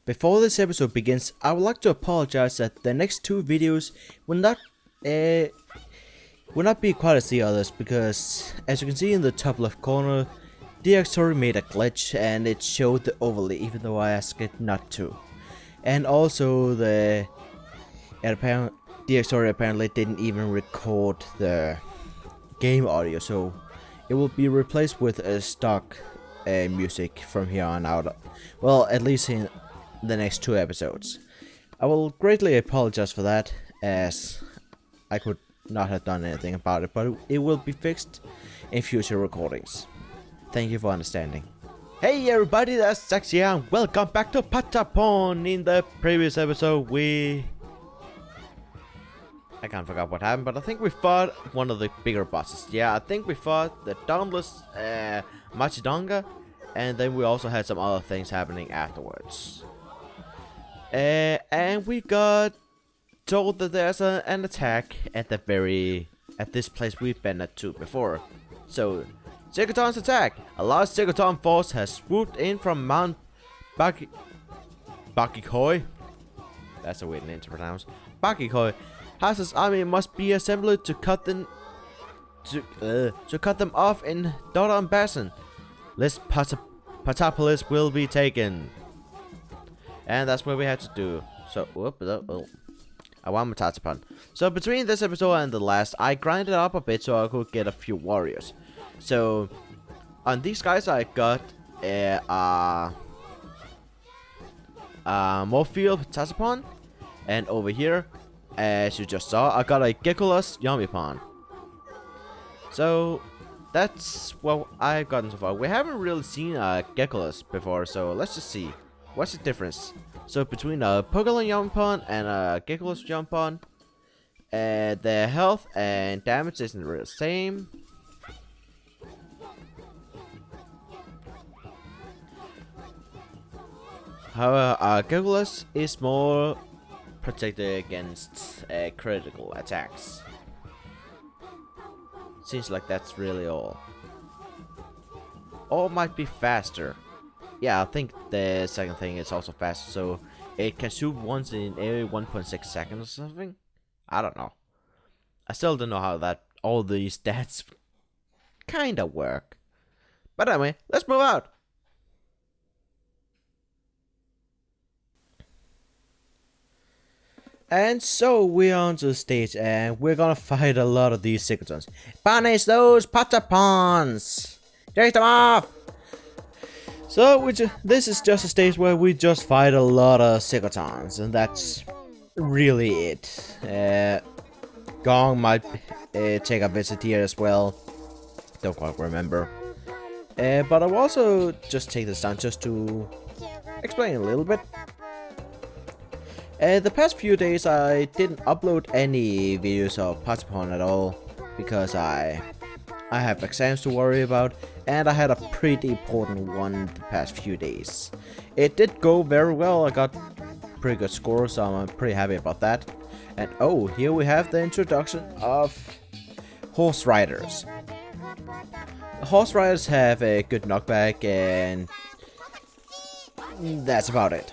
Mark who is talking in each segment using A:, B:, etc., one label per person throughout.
A: Before this episode begins, I would like to apologize that the next two videos will not be quite as the others because, as you can see in the top left corner, DxTory made a glitch and it showed the overlay even though I asked it not to. And also DxTory apparently didn't even record the game audio, so it will be replaced with a stock music from here on out. Well, at least in the next two episodes. I will greatly apologize for that, as I could not have done anything about it, but it will be fixed in future recordings. Thank you for understanding. Hey everybody, that's Zax here, and welcome back to Patapon. In the previous episode, I can't forget what happened, but I think we fought one of the bigger bosses. Yeah, I think we fought the Dauntless Machidonga, and then we also had some other things happening afterwards. And we got told that there's an attack at this place we've been at to before. So, Segoton's attack! A large Segoton force has swooped in from Mount Bakikoi. That's a weird name to pronounce. Bakikoi. Hasa's army must be assembled to cut them off in Dodan Basin. List Patapolis will be taken. And that's what we had to do. So, I want my Patapon. So between this episode and the last, I grinded up a bit so I could get a few warriors. So on these guys, I got a Morpheal Patapon, and over here, as you just saw, I got a Geckolos Yommipon. So that's what I've gotten so far. We haven't really seen a Geckolos before, so let's just see. What's the difference? So between a Pokemon Yommipon and a Geckolos Yommipon, their health and damage isn't really the same. However, Geckolos is more protected against critical attacks. Seems like that's really all. Or might be faster. Yeah, I think the second thing is also faster, so it can shoot once in every 1.6 seconds or something. I don't know. I still don't know how that all these stats kinda work. But anyway, let's move out. And so we're onto the stage, and we're gonna fight a lot of these Segotons. Punish those Patapons! Chase them off! So this is just a stage where we just fight a lot of Segotons, and that's really it. Gong might take a visit here as well. Don't quite remember. But I'll also just take this down just to explain a little bit. The past few days I didn't upload any videos of Patapon at all because I have exams to worry about, and I had a pretty important one the past few days. It did go very well. I got pretty good scores, so I'm pretty happy about that. And oh, here we have the introduction of horse riders. Horse riders have a good knockback, and that's about it.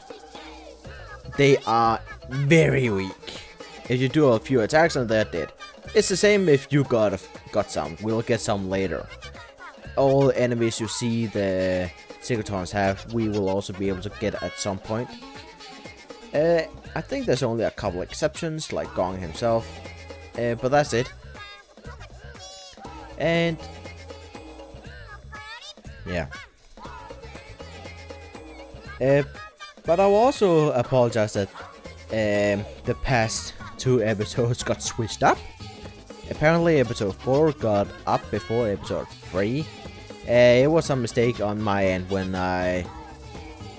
A: They are very weak. If you do a few attacks and they're dead. It's the same if you got some. We'll get some later. All enemies you see the Segotons have, we will also be able to get at some point. I think there's only a couple exceptions, like Gong himself. But that's it. And yeah. But I'll also apologize that the past two episodes got switched up. Apparently episode 4 got up before episode 3. It was a mistake on my end when I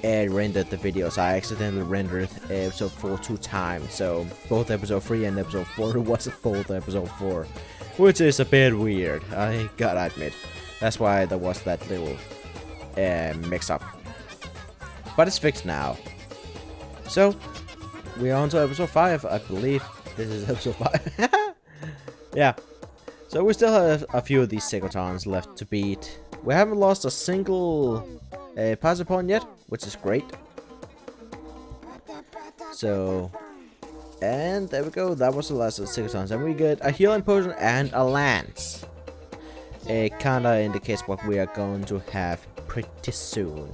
A: rendered the videos. I accidentally rendered episode 4 2 times. So both episode 3 and episode 4 wasn't both episode 4. Which is a bit weird, I gotta admit. That's why there was that little mix up. But it's fixed now. So, we're on to episode 5, I believe. This is episode 5. Yeah. So we still have a few of these Segotons left to beat. We haven't lost a single Patapon yet, which is great. So, and there we go. That was the last of the Sigurtons, and we get a healing potion and a lance. It kinda indicates what we are going to have pretty soon.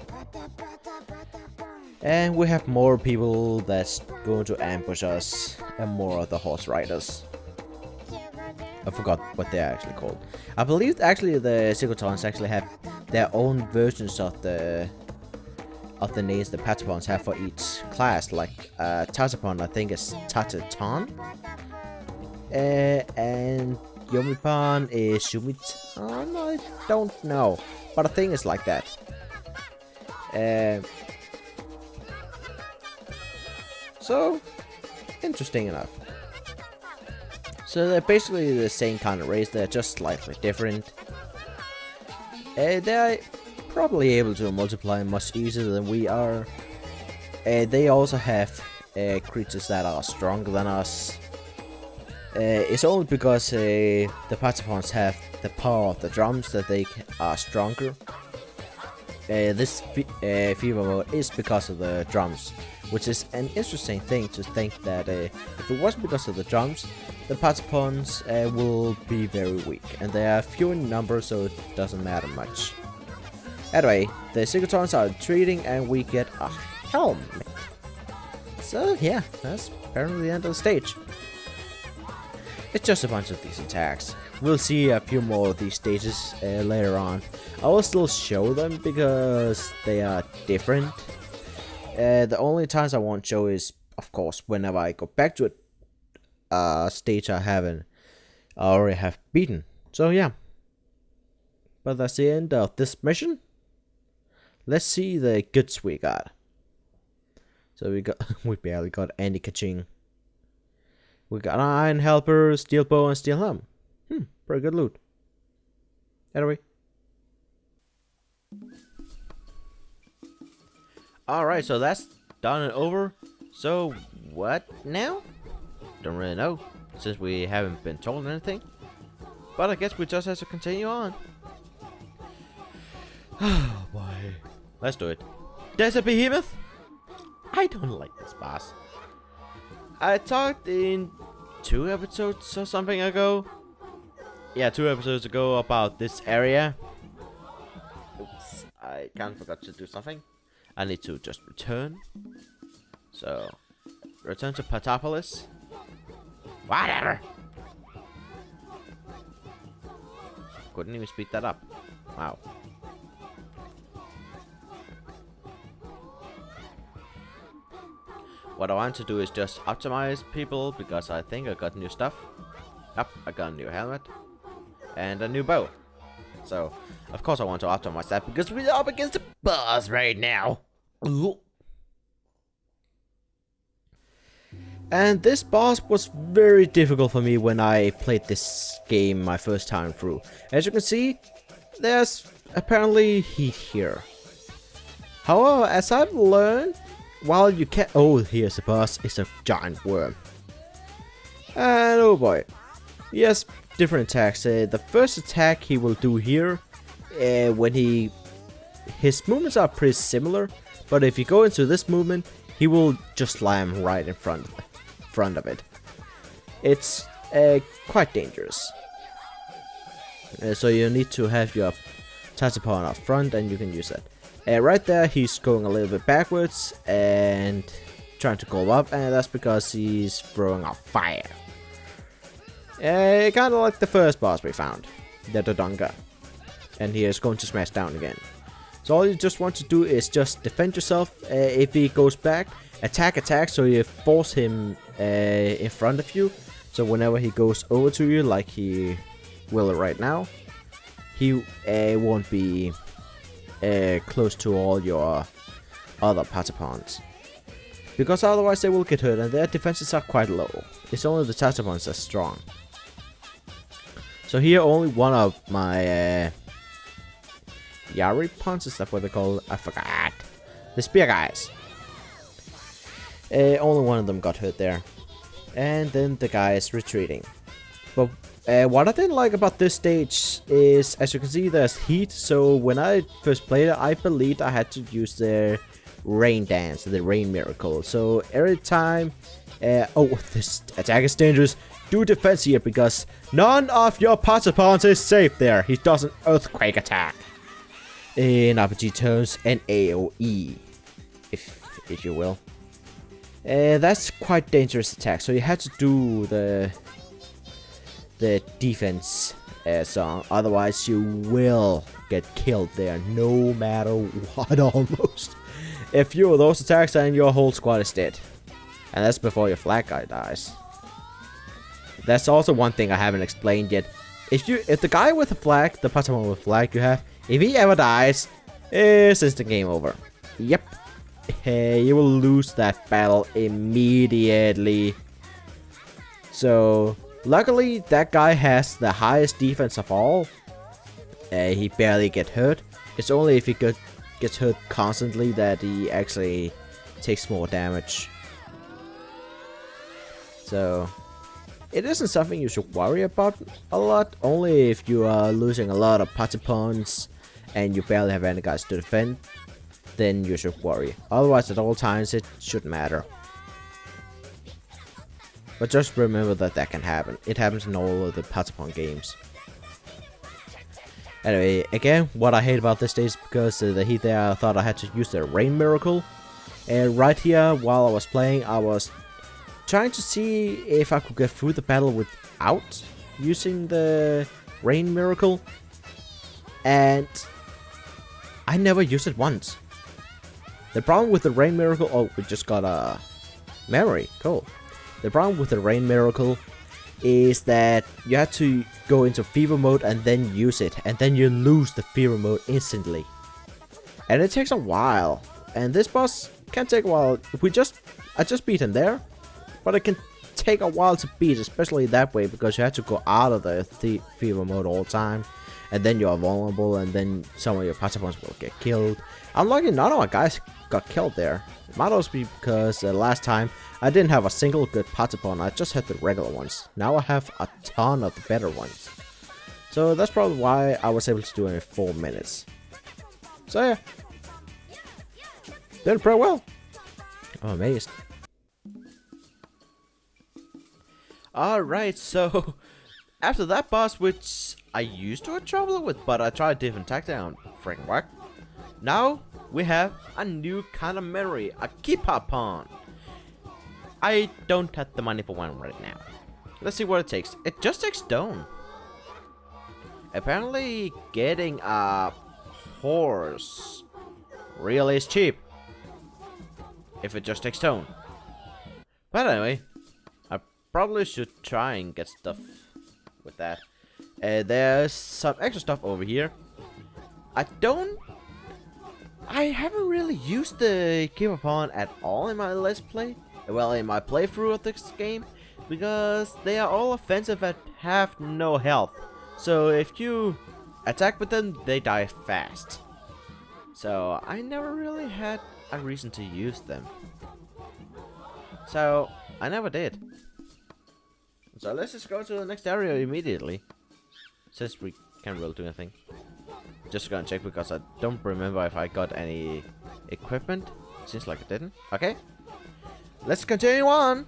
A: And we have more people that's going to ambush us, and more of the horse riders. I forgot what they're actually called. I believe actually the Sigurtons actually have their own versions of the names the Patapons have for each class. Like Patapon, I think is Tataton, and Yomipan is Shumitan. I don't know, but I think it's like that. So interesting enough. So they're basically the same kind of race, they're just slightly different. They're probably able to multiply much easier than we are. They also have creatures that are stronger than us. It's only because the Patapons have the power of the drums that they are stronger. This fever mode is because of the drums, which is an interesting thing to think that if it wasn't because of the drums, the Patapons will be very weak, and they are few in number, so it doesn't matter much. Anyway, the Sigurtons are retreating, and we get a helmet. So yeah, that's apparently the end of the stage. It's just a bunch of these attacks. We'll see a few more of these stages later on. I will still show them because they are different. The only times I won't show is, of course, whenever I go back to a stage I already have beaten. So yeah. But that's the end of this mission. Let's see the goods we got. So we barely got any kaching. We got an iron helper, steel bow, and steel helm. Pretty good loot. Anyway. Alright, so that's done and over. So, what now? Don't really know, since we haven't been told anything. But I guess we just have to continue on. Oh boy. Let's do it. There's a behemoth? I don't like this boss. I talked in 2 episodes or something ago. Yeah, 2 episodes ago about this area. Oops, I kind of forgot to do something. I need to just return. So, return to Patapolis. Whatever. Couldn't even speed that up. Wow. What I want to do is just optimize people, because I think I got new stuff. Yep, I got a new helmet. And a new bow. So, of course I want to optimize that, because we're up against the boss right now. Ooh. And this boss was very difficult for me when I played this game my first time through. As you can see, there's apparently heat here. However, as I've learned, while you can— oh, here's the boss. It's a giant worm. And oh boy. He has different attacks. The first attack he will do here, when his movements are pretty similar, but if you go into this movement, he will just slam right in front of it. It's quite dangerous. So you need to have your Patapon up front, and you can use that. Right there, he's going a little bit backwards and trying to go up, and that's because he's throwing out fire. Kind of like the first boss we found, the Dodonga. And he is going to smash down again. So all you just want to do is just defend yourself. If he goes back, attack, so you force him in front of you. So whenever he goes over to you, like he will right now, he won't be close to all your other Patapons. Because otherwise they will get hurt, and their defenses are quite low. It's only the Patapons that's strong. So here only one of my Yari Pons, is that what they call? I forgot. The spear guys. Only one of them got hurt there. And then the guy is retreating. But what I didn't like about this stage is, as you can see, there's heat. So when I first played it, I believed I had to use the Rain Dance, the Rain Miracle. So every time, this attack is dangerous. Do defense here because none of your Patapons is safe there. He does an Earthquake attack. In RPG terms, an AoE, if you will. That's quite dangerous attack, so you have to do the defense song, otherwise you will get killed there, no matter what, almost. If you do those attacks, then your whole squad is dead, and that's before your flag guy dies. That's also one thing I haven't explained yet. If the guy with the flag, the Patapon with flag you have, if he ever dies, it's instant game over. Yep. You will lose that battle immediately. So, luckily, that guy has the highest defense of all. He barely gets hurt. It's only if he gets hurt constantly that he actually takes more damage. So, it isn't something you should worry about a lot. Only if you are losing a lot of Patapons and you barely have any guys to defend, then you should worry. Otherwise, at all times, it shouldn't matter. But just remember that can happen. It happens in all of the Patapon games. Anyway, again, what I hate about this day is because the heat there, I thought I had to use the Rain Miracle. And right here, while I was playing, I was trying to see if I could get through the battle without using the Rain Miracle. And I never used it once. The problem with the Rain Miracle... Oh, we just got a memory. Cool. The problem with the Rain Miracle is that you have to go into fever mode and then use it. And then you lose the fever mode instantly. And it takes a while. And this boss can take a while. I just beat him there. But it can take a while to beat, especially that way. Because you have to go out of the fever mode all the time. And then you are vulnerable. And then some of your Patapons will get killed. I'm lucky none of my guys got killed there. It might also be because last time I didn't have a single good Patapon. I just had the regular ones. Now I have a ton of the better ones. So that's probably why I was able to do it in 4 minutes. So yeah. Did pretty well. I'm amazed. Alright, so after that boss, which I used to have trouble with, but I tried different tactics and freaking work. Now we have a new kind of memory, a Patapon. I don't have the money for one right now. Let's see what it takes. It just takes stone. Apparently getting a horse really is cheap if it just takes stone. But anyway, I probably should try and get stuff with that. There's some extra stuff over here. I haven't really used the Patapon at all in my Let's Play. Well, in my playthrough of this game. Because they are all offensive and have no health. So if you attack with them, they die fast. So I never really had a reason to use them. So I never did. So let's just go to the next area immediately. Since we can't really do anything. Just gonna check because I don't remember if I got any equipment. Seems like I didn't. Okay. Let's continue on.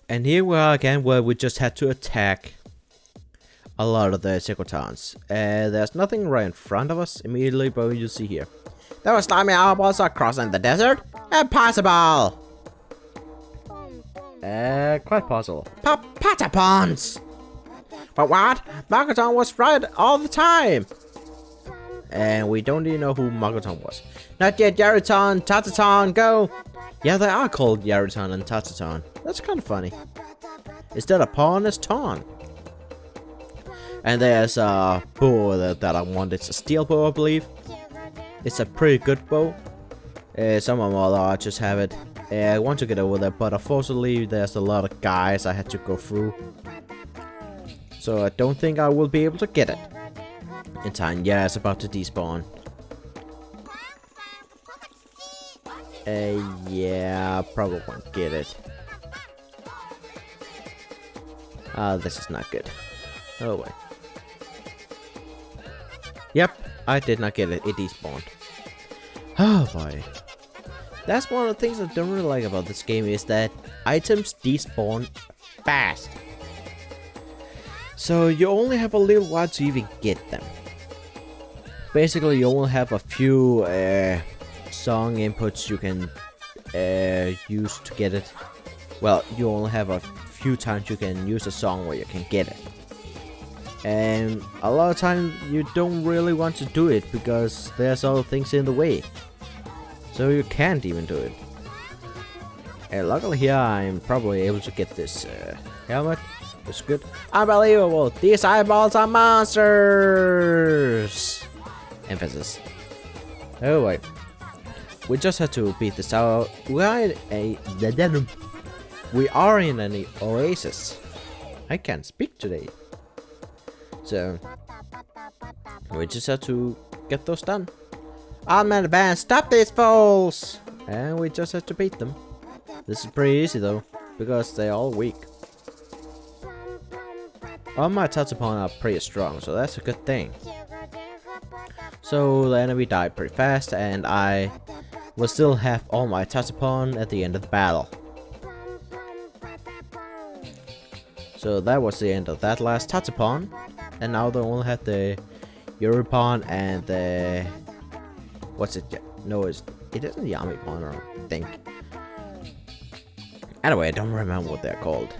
A: And here we are again where we just had to attack a lot of the Secretons. There's nothing right in front of us immediately, but you see here. Those slimy eyeballs are crossing the desert? Impossible! Quite possible. Patapons! But what? Magoton was right all the time! And we don't even know who Magoton was. Not yet, Yaruton, Tataton, go! Yeah, they are called Yaruton and Tataton. That's kind of funny. Instead of pawn, it's ton. And there's a bow that I want. It's a steel bow, I believe. It's a pretty good bow. Some of my other archers have it. I want to get over there, but unfortunately there's a lot of guys I had to go through. So I don't think I will be able to get it in time. Yeah, it's about to despawn. Yeah, I probably won't get it. This is not good. Oh wait. Yep, I did not get it. It despawned. Oh boy. That's one of the things I don't really like about this game is that items despawn fast. So you only have a little while to even get them. Basically, you only have a few song inputs you can use to get it. Well, you only have a few times you can use a song where you can get it. And a lot of times you don't really want to do it because there's other things in the way. So you can't even do it. And luckily here I'm probably able to get this helmet. It's good. Unbelievable! These eyeballs are monsters! Emphasis. Oh wait. We just had to beat this out. We are in an oasis. I can't speak today. So we just have to get those done. Armed advance, stop these fools! And we just have to beat them. This is pretty easy though, because they're all weak. All my Patapon are pretty strong, so that's a good thing. So the enemy died pretty fast, and I will still have all my Patapon at the end of the battle. So that was the end of that last Patapon, and now they only have the Europon and the... What's it? No, it isn't the Yamipon, I don't think. Anyway, I don't remember what they're called.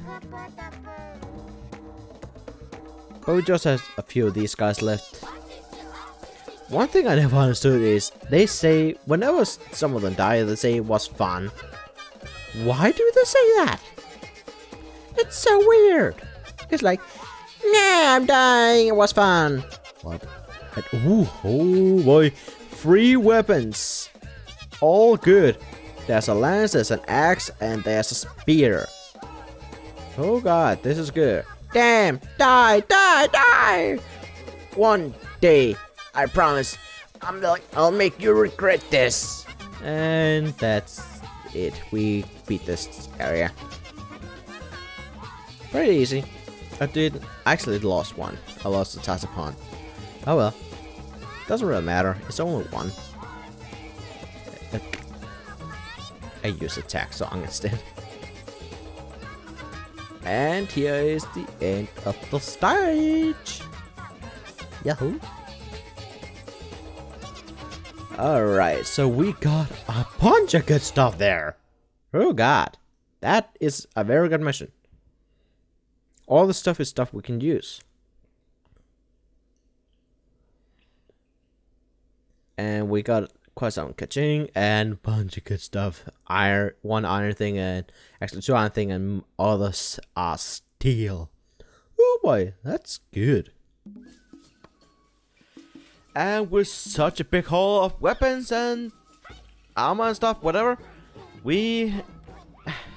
A: But we just have a few of these guys left. One thing I never understood is, they say, whenever some of them die, they say it was fun. Why do they say that? It's so weird. It's like, nah, I'm dying, it was fun. What? Ooh, oh boy. 3 weapons. All good. There's a lance, there's an axe, and there's a spear. Oh god, this is good. Damn! Die! Die! Die! One day, I promise, I'll make you regret this. And that's it. We beat this area. Pretty easy. I actually lost one. I lost the Patapon. Oh well. Doesn't really matter. It's only one. I use attack song instead. And here is the end of the stage. Yahoo! Alright, so we got a bunch of good stuff there. Oh god. That is a very good mission. All the stuff is stuff we can use. And we got quite some catching and a bunch of good stuff. One iron thing and actually 2 iron thing and others are steel. Oh boy, that's good. And with such a big haul of weapons and armor and stuff, whatever, we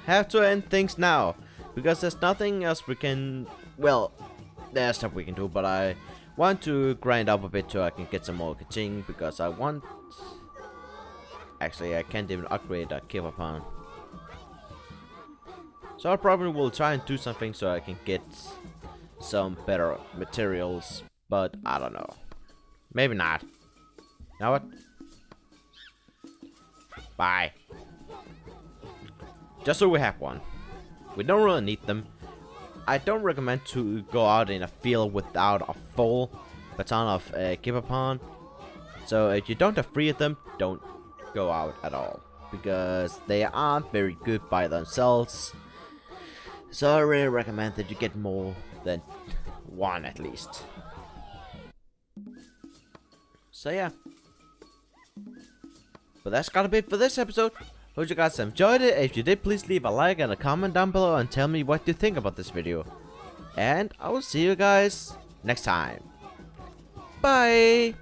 A: have to end things now. Because there's nothing else we can... Well, there's stuff we can do, but I want to grind up a bit so I can get some more catching. Because I want... Actually, I can't even upgrade a Patapon. So I probably will try and do something so I can get some better materials. But I don't know. Maybe not. You know what? Bye. Just so we have one. We don't really need them. I don't recommend to go out in a field without a full baton of Patapon. So if you don't have 3 of them, don't go out at all. Because they aren't very good by themselves. So I really recommend that you get more than 1 at least. So yeah. But that's gotta be it for this episode. Hope you guys enjoyed it. If you did, please leave a like and a comment down below and tell me what you think about this video. And I will see you guys next time. Bye!